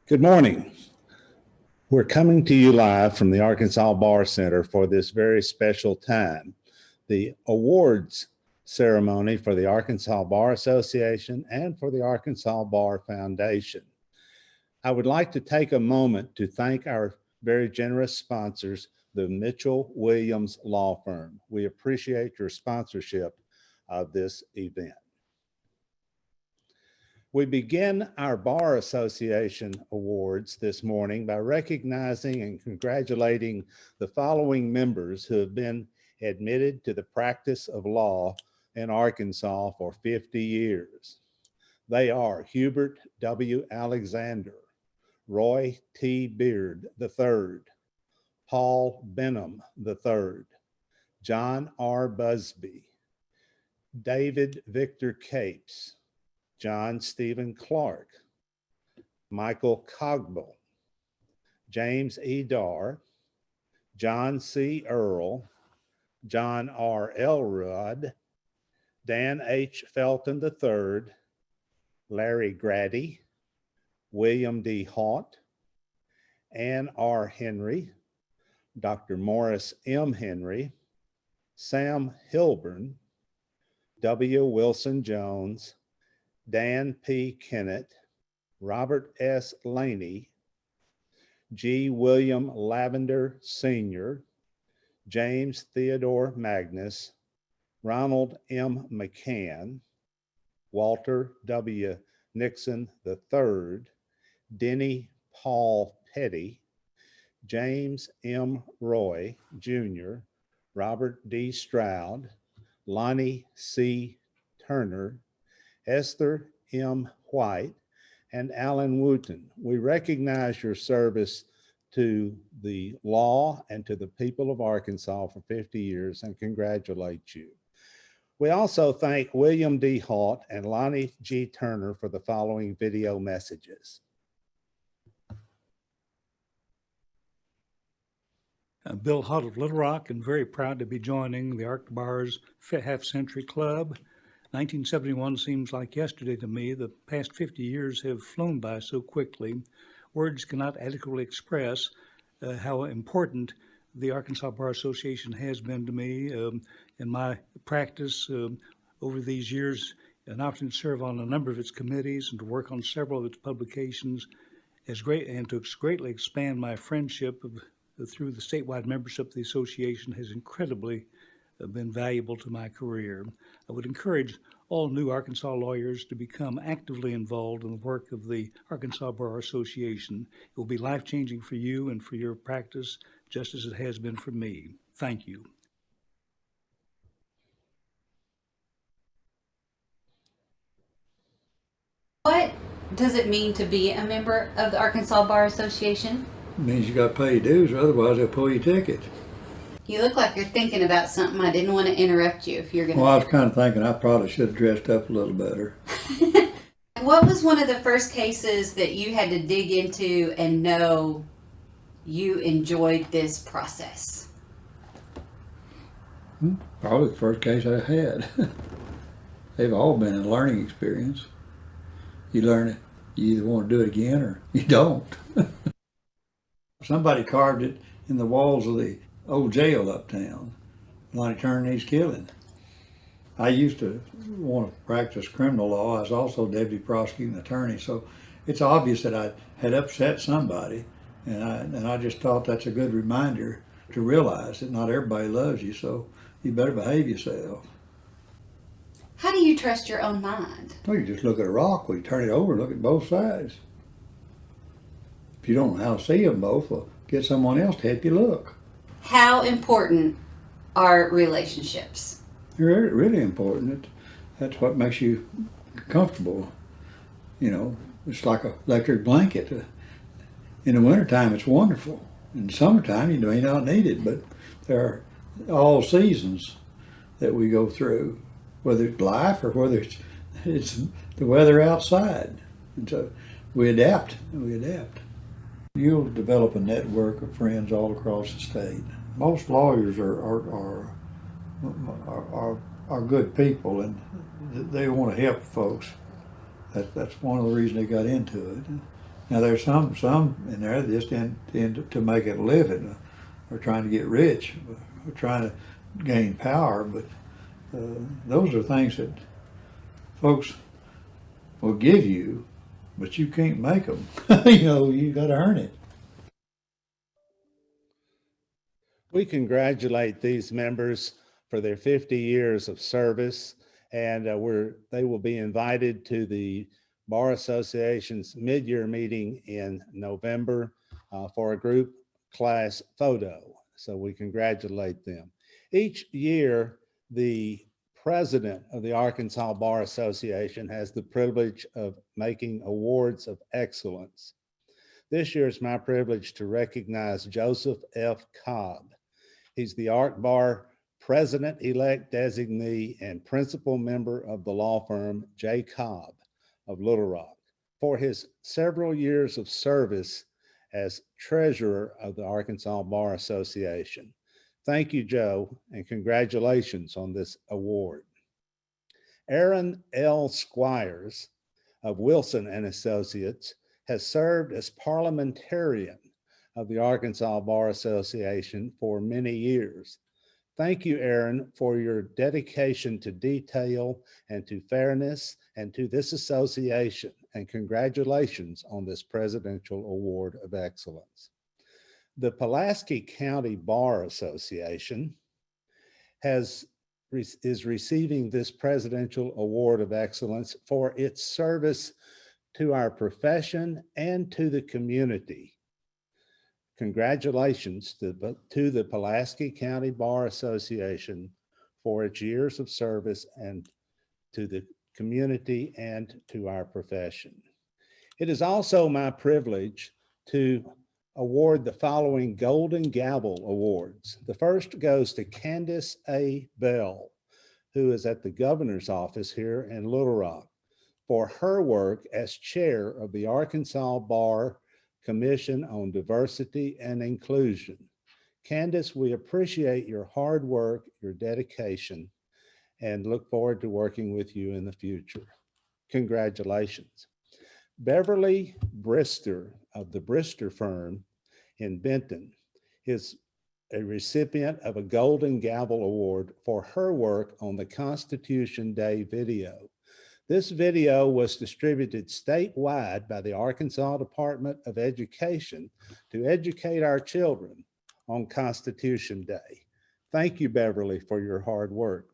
Good morning. We're coming to you live from the Arkansas Bar Center for this very special time, the awards ceremony for the Arkansas Bar Association and for the Arkansas Bar Foundation. I would like to take a moment to thank our very generous sponsors, the Mitchell Williams Law Firm. We appreciate your sponsorship of this event. We begin our Bar Association Awards this morning by recognizing and congratulating the following members who have been admitted to the practice of law in Arkansas for 50 years. They are Hubert W. Alexander, Roy T. Beard III, Paul Benham III, John R. Busby, David Victor Capes, John Stephen Clark, Michael Cogbill, James E. Darr, John C. Earl, John R. Elrod, Dan H. Felton III, Larry Grady, William D. Haught, Ann R. Henry, Dr. Morris M. Henry, Sam Hilburn, W. Wilson Jones, Dan P. Kennett, Robert S. Laney, G. William Lavender Sr., James Theodore Magnus, Ronald M. McCann, Walter W. Nixon III, Denny Paul Petty, James M. Roy Jr., Robert D. Stroud, Lonnie C. Turner, Esther M. White, and Alan Wooten. We recognize your service to the law and to the people of Arkansas for 50 years and congratulate you. We also thank William D. Halt and Lonnie G. Turner for the following video messages. Bill Hutt of Little Rock, and very proud to be joining the ArkBar's half-century club. 1971 seems like yesterday to me. The past 50 years have flown by so quickly. Words cannot adequately express how important the Arkansas Bar Association has been to me in my practice over these years. An opportunity to serve on a number of its committees and to work on several of its publications is great, and to greatly expand my friendship through the statewide membership of the association has incredibly been valuable to my career. I would encourage all new Arkansas lawyers to become actively involved in the work of the Arkansas Bar Association. It will be life-changing for you and for your practice, just as it has been for me. Thank you. What does it mean to be a member of the Arkansas Bar Association? It means you got to pay your dues, or otherwise they'll pull your ticket. You look like you're thinking about something. I didn't want to interrupt you if you're going to. Well, I was kind of thinking I probably should have dressed up a little better. What was one of the first cases that you had to dig into and know you enjoyed this process? Probably the first case I had. They've all been a learning experience. You learn it. You either want to do it again or you don't. Somebody carved it in the walls of the old jail uptown. Lonnie Turner needs killing. I used to want to practice criminal law. I was also deputy prosecuting attorney, so it's obvious that I had upset somebody, and I just thought that's a good reminder to realize that not everybody loves you, so you better behave yourself. How do you trust your own mind? Well, you just look at a rock, well, you turn it over and look at both sides. If you don't know how to see them both, well, get someone else to help you look. How important are relationships? They're really important. That's what makes you comfortable. You know, it's like an electric blanket. In the wintertime, it's wonderful. In the summertime, you may not need it, but there are all seasons that we go through, whether it's life or whether it's the weather outside. And so we adapt. You'll develop a network of friends all across the state. Most lawyers are good people, and they want to help folks. That's one of the reasons they got into it. Now there's some in there that just intend to make it a living, or trying to get rich, or trying to gain power. But those are things that folks will give you, but you can't make them. You know, you got to earn it. We congratulate these members for their 50 years of service, and they will be invited to the Bar Association's mid-year meeting in November for a group class photo. So we congratulate them. Each year, the president of the Arkansas Bar Association has the privilege of making awards of excellence. This year it's my privilege to recognize Joseph F. Cobb. He's the ArkBar president-elect designee and principal member of the law firm J. Cobb of Little Rock for his several years of service as treasurer of the Arkansas Bar Association. Thank you, Joe, and congratulations on this award. Aaron L. Squires of Wilson and Associates has served as parliamentarian of the Arkansas Bar Association for many years. Thank you, Aaron, for your dedication to detail and to fairness and to this association, and congratulations on this Presidential Award of Excellence. The Pulaski County Bar Association is receiving this Presidential Award of Excellence for its service to our profession and to the community. Congratulations to the Pulaski County Bar Association for its years of service and to the community and to our profession. It is also my privilege to award the following Golden Gavel Awards. The first goes to Candace A. Bell, who is at the governor's office here in Little Rock, for her work as chair of the Arkansas Bar Commission on Diversity and Inclusion. Candace, we appreciate your hard work, your dedication, and look forward to working with you in the future. Congratulations. Beverly Brister of the Brister firm in Benton is a recipient of a Golden Gavel Award for her work on the Constitution Day video. This video was distributed statewide by the Arkansas Department of Education to educate our children on Constitution Day. Thank you, Beverly, for your hard work.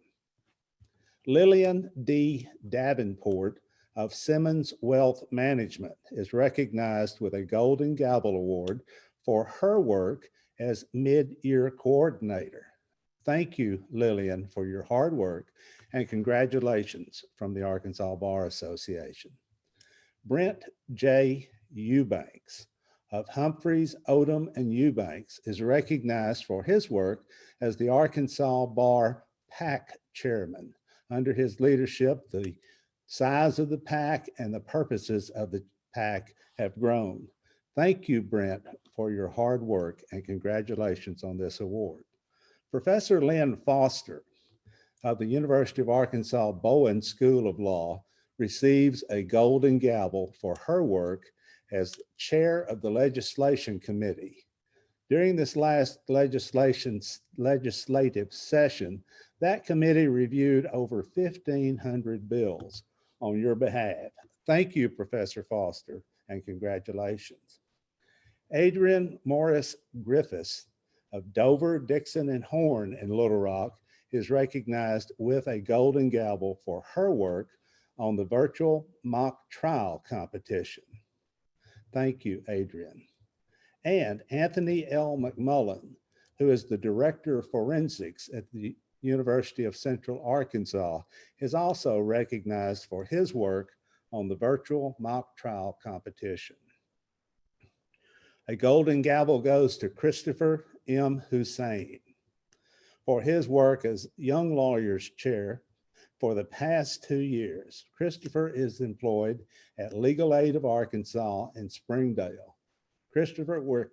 Lillian D. Davenport of Simmons Wealth Management is recognized with a Golden Gavel Award for her work as mid-year coordinator. Thank you, Lillian, for your hard work, and congratulations from the Arkansas Bar Association. Brent J. Eubanks of Humphreys, Odom, and Eubanks is recognized for his work as the Arkansas Bar PAC chairman. Under his leadership, the size of the PAC and the purposes of the PAC have grown. Thank you, Brent, for your hard work, and congratulations on this award. Professor Lynn Foster of the University of Arkansas Bowen School of Law receives a Golden Gavel for her work as chair of the Legislation Committee. During this last legislative session, that committee reviewed over 1,500 bills on your behalf. Thank you, Professor Foster, and congratulations. Adrian Morris Griffiths of Dover, Dixon, and Horn in Little Rock is recognized with a Golden Gavel for her work on the virtual mock trial competition. Thank you, Adrian. And Anthony L. McMullen, who is the Director of Forensics at the University of Central Arkansas, is also recognized for his work on the virtual mock trial competition. A Golden Gavel goes to Christopher M. Hussein for his work as Young Lawyers Chair for the past 2 years. Christopher is employed at Legal Aid of Arkansas in Springdale. Christopher, we're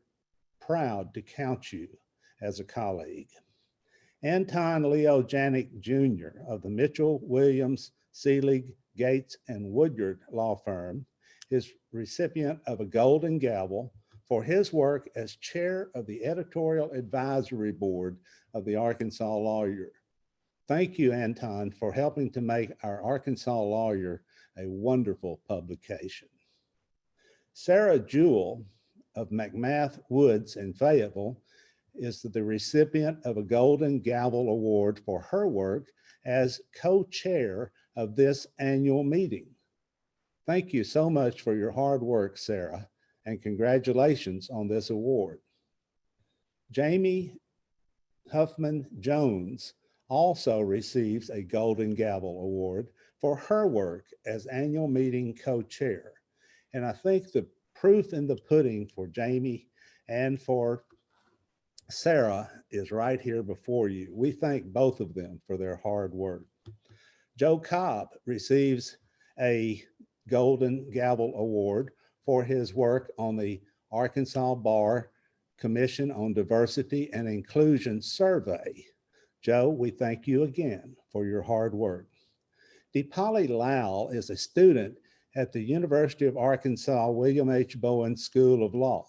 proud to count you as a colleague. Anton Leo Janik Jr. of the Mitchell, Williams, Seelig, Gates, and Woodyard law firm is recipient of a Golden Gavel for his work as chair of the editorial advisory board of the Arkansas Lawyer. Thank you, Anton, for helping to make our Arkansas Lawyer a wonderful publication. Sarah Jewell of McMath Woods in Fayetteville is the recipient of a Golden Gavel Award for her work as co-chair of this annual meeting. Thank you so much for your hard work, Sarah, and congratulations on this award. Jamie Huffman Jones also receives a Golden Gavel Award for her work as annual meeting co-chair. And I think the proof in the pudding for Jamie and for Sarah is right here before you. We thank both of them for their hard work. Joe Cobb receives a Golden Gavel Award for his work on the Arkansas Bar Commission on Diversity and Inclusion survey. Joe, we thank you again for your hard work. Deepali Lal is a student at the University of Arkansas William H. Bowen School of Law.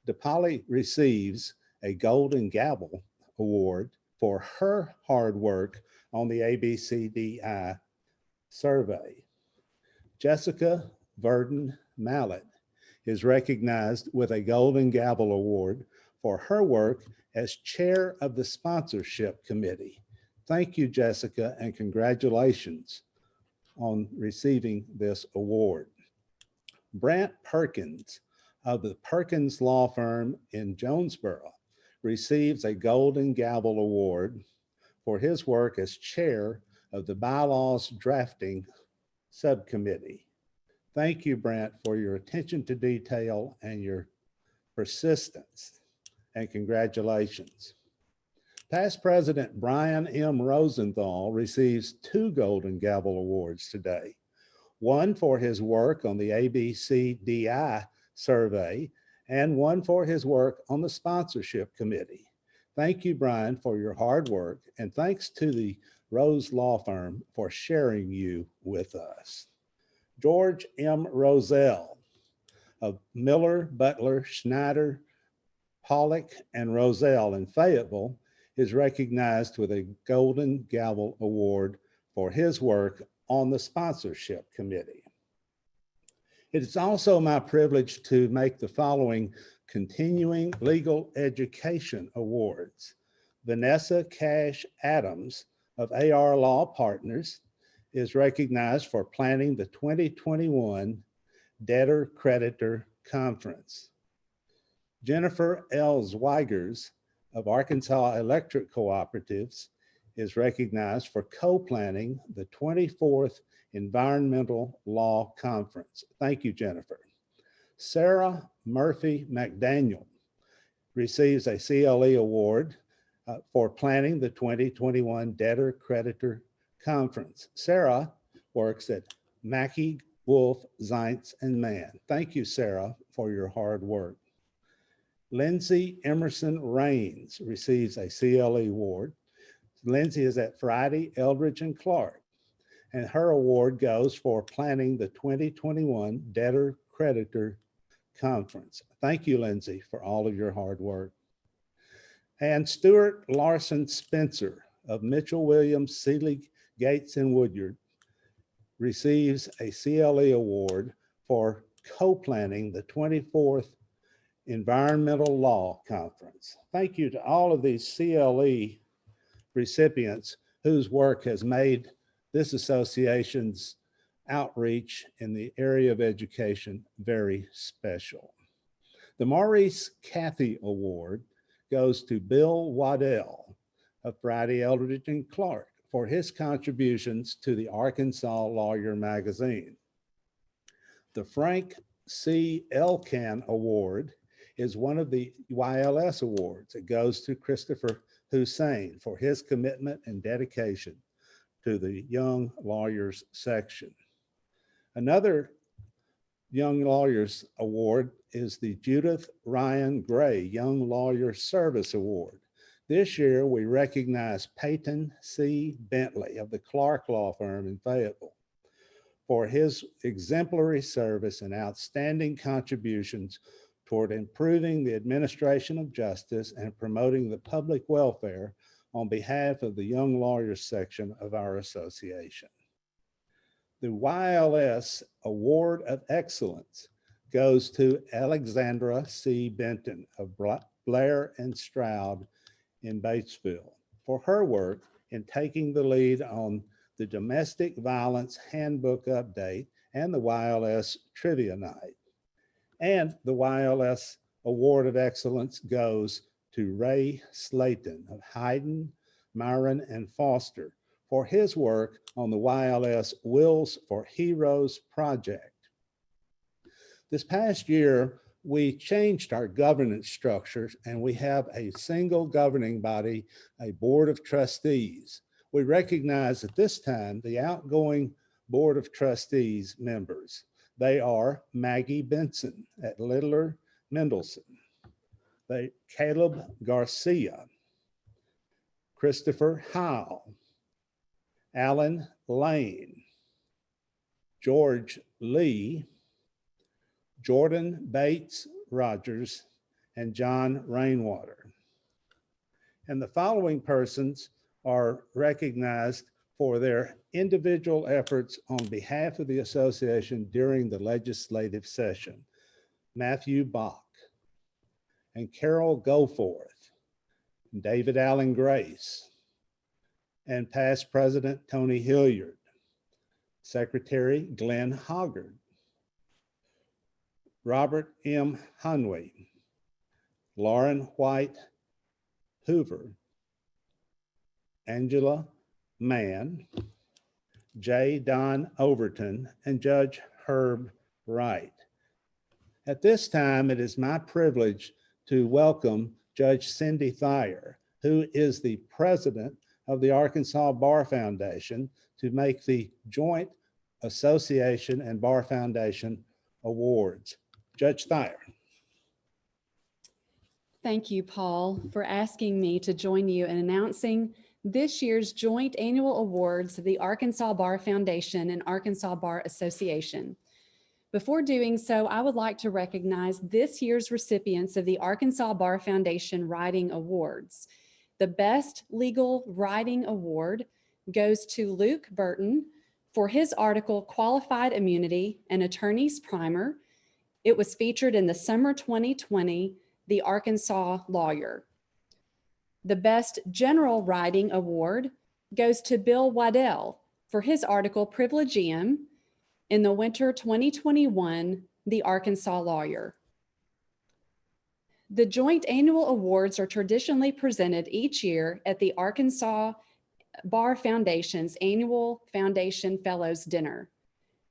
Deepali receives a Golden Gavel Award for her hard work on the ABCDI survey. Jessica Verdon Mallet is recognized with a Golden Gavel Award for her work as chair of the sponsorship committee. Thank you, Jessica, and congratulations on receiving this award. Brant Perkins of the Perkins Law Firm in Jonesboro receives a Golden Gavel Award for his work as chair of the bylaws drafting subcommittee. Thank you, Brant, for your attention to detail and your persistence, and congratulations. Past President Brian M. Rosenthal receives 2 Golden Gavel Awards today, one for his work on the ABCDI survey and one for his work on the sponsorship committee. Thank you, Brian, for your hard work, and thanks to the Rose Law Firm for sharing you with us. George M. Roselle of Miller, Butler, Schneider, Pollock, and Roselle in Fayetteville is recognized with a Golden Gavel Award for his work on the sponsorship committee. It is also my privilege to make the following Continuing Legal Education Awards. Vanessa Cash Adams of AR Law Partners is recognized for planning the 2021 Debtor-Creditor Conference. Jennifer L. Zweigers of Arkansas Electric Cooperatives is recognized for co-planning the 24th Environmental Law Conference. Thank you, Jennifer. Sarah Murphy McDaniel receives a CLE award for planning the 2021 Debtor-Creditor Conference. Sarah works at Mackey, Wolf, Zients, and Mann. Thank you, Sarah, for your hard work. Lindsay Emerson Rains receives a CLE award. Lindsay is at Friday, Eldridge, and Clark, and her award goes for planning the 2021 Debtor-Creditor Conference. Thank you, Lindsay, for all of your hard work. And Stuart Larson Spencer of Mitchell Williams, Seeley, Gates, and Woodyard receives a CLE award for co-planning the 24th Environmental Law Conference. Thank you to all of these CLE recipients whose work has made this association's outreach in the area of education very special. The Maurice Cathy Award goes to Bill Waddell of Friday, Eldridge, and Clark for his contributions to the Arkansas Lawyer magazine. The Frank C. Elkan Award is one of the YLS awards. It goes to Christopher Hussein for his commitment and dedication to the Young Lawyers section. Another Young Lawyers Award is the Judith Ryan Gray Young Lawyer Service Award. This year, we recognize Peyton C. Bentley of the Clark Law Firm in Fayetteville for his exemplary service and outstanding contributions toward improving the administration of justice and promoting the public welfare on behalf of the Young Lawyers section of our association. The YLS Award of Excellence goes to Alexandra C. Benton of Blair and Stroud in Batesville for her work in taking the lead on the Domestic Violence Handbook Update and the YLS Trivia Night. And the YLS Award of Excellence goes to Ray Slayton of Hayden, Myron, and Foster for his work on the YLS Wills for Heroes project. This past year, we changed our governance structures and we have a single governing body, a board of trustees. We recognize at this time the outgoing board of trustees members. They are Maggie Benson at Littler Mendelson, Caleb Garcia, Christopher Howe, Alan Lane, George Lee, Jordan Bates Rogers, and John Rainwater. And the following persons are recognized for their individual efforts on behalf of the association during the legislative session: Matthew Bach and Carol Goforth, David Allen Grace, and past President Tony Hilliard, Secretary Glenn Hoggard, Robert M. Hunway, Lauren White Hoover, Angela Mann, J. Don Overton, and Judge Herb Wright. At this time, it is my privilege to welcome Judge Cindy Thayer, who is the president of the Arkansas Bar Foundation, to make the Joint Association and Bar Foundation Awards. Judge Thayer. Thank you, Paul, for asking me to join you in announcing this year's joint annual awards of the Arkansas Bar Foundation and Arkansas Bar Association. Before doing so, I would like to recognize this year's recipients of the Arkansas Bar Foundation Writing Awards. The Best Legal Writing Award goes to Luke Burton for his article, Qualified Immunity, an Attorney's Primer. It was featured in the summer 2020, The Arkansas Lawyer. The Best General Writing Award goes to Bill Waddell for his article, Privilegium, in the winter 2021, The Arkansas Lawyer. The joint annual awards are traditionally presented each year at the Arkansas Bar Foundation's annual Foundation Fellows Dinner.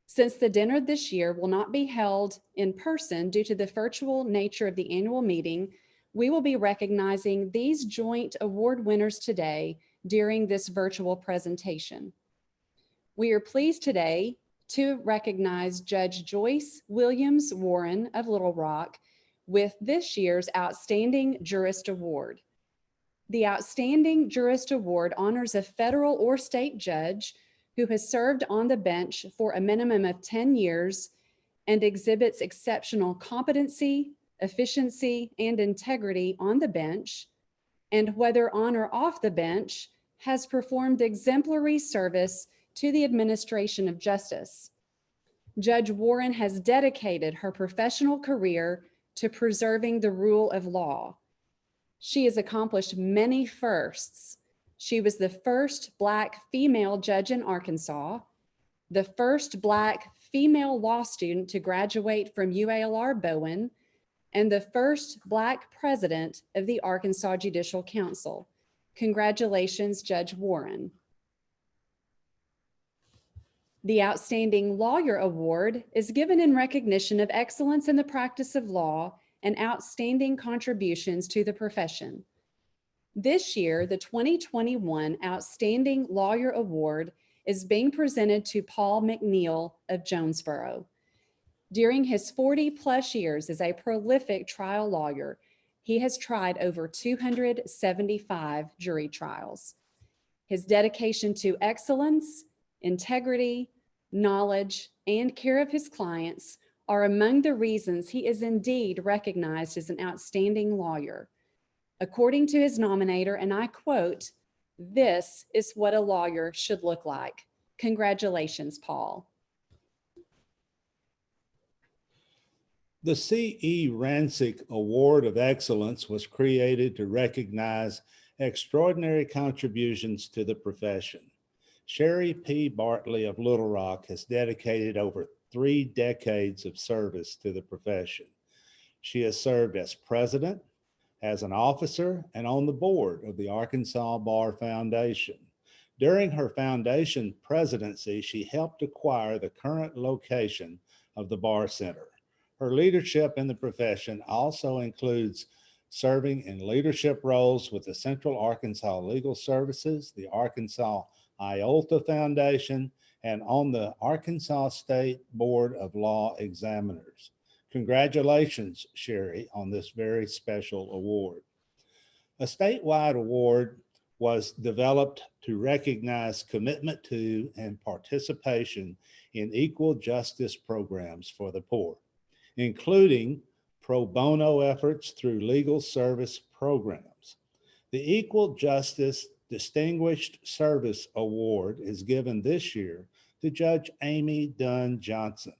Since the dinner this year will not be held in person due to the virtual nature of the annual meeting, we will be recognizing these joint award winners today during this virtual presentation. We are pleased today to recognize Judge Joyce Williams Warren of Little Rock with this year's Outstanding Jurist Award. The Outstanding Jurist Award honors a federal or state judge who has served on the bench for a minimum of 10 years and exhibits exceptional competency, efficiency, and integrity on the bench, and whether on or off the bench, has performed exemplary service to the administration of justice. Judge Warren has dedicated her professional career to preserving the rule of law. She has accomplished many firsts. She was the first Black female judge in Arkansas, the first Black female law student to graduate from UALR Bowen, and the first Black president of the Arkansas Judicial Council. Congratulations, Judge Warren. The Outstanding Lawyer Award is given in recognition of excellence in the practice of law and outstanding contributions to the profession. This year, the 2021 Outstanding Lawyer Award is being presented to Paul McNeil of Jonesboro. During his 40+ years as a prolific trial lawyer, he has tried over 275 jury trials. His dedication to excellence, integrity, knowledge, and care of his clients are among the reasons he is indeed recognized as an outstanding lawyer. According to his nominator, and I quote, "This is what a lawyer should look like." Congratulations, Paul. The C.E. Rancic Award of Excellence was created to recognize extraordinary contributions to the profession. Sherry P. Bartley of Little Rock has dedicated over 3 decades of service to the profession. She has served as president, as an officer, and on the board of the Arkansas Bar Foundation. During her foundation presidency, she helped acquire the current location of the Bar Center. Her leadership in the profession also includes serving in leadership roles with the Central Arkansas Legal Services, the Arkansas IOLTA Foundation, and on the Arkansas State Board of Law Examiners. Congratulations, Sherry, on this very special award. A statewide award was developed to recognize commitment to and participation in equal justice programs for the poor, including pro bono efforts through legal service programs. The Equal Justice Distinguished Service Award is given this year to Judge Amy Dunn Johnson.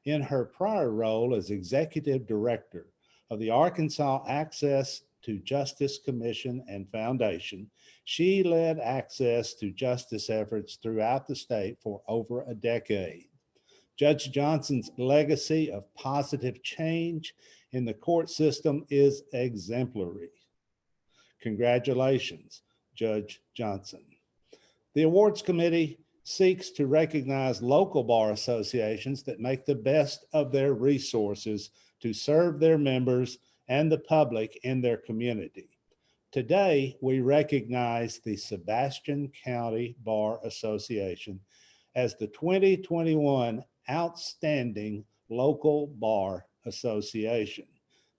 In her prior role as Executive Director of the Arkansas Access to Justice Commission and Foundation, she led access to justice efforts throughout the state for over a decade. Judge Johnson's legacy of positive change in the court system is exemplary. Congratulations, Judge Johnson. The awards committee seeks to recognize local bar associations that make the best of their resources to serve their members and the public in their community. Today, we recognize the Sebastian County Bar Association as the 2021 Outstanding Local Bar Association.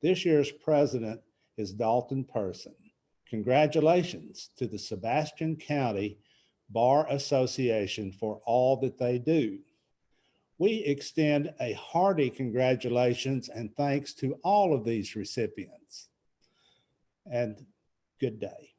This year's president is Dalton Person. Congratulations to the Sebastian County Bar Association for all that they do. We extend a hearty congratulations and thanks to all of these recipients. And good day.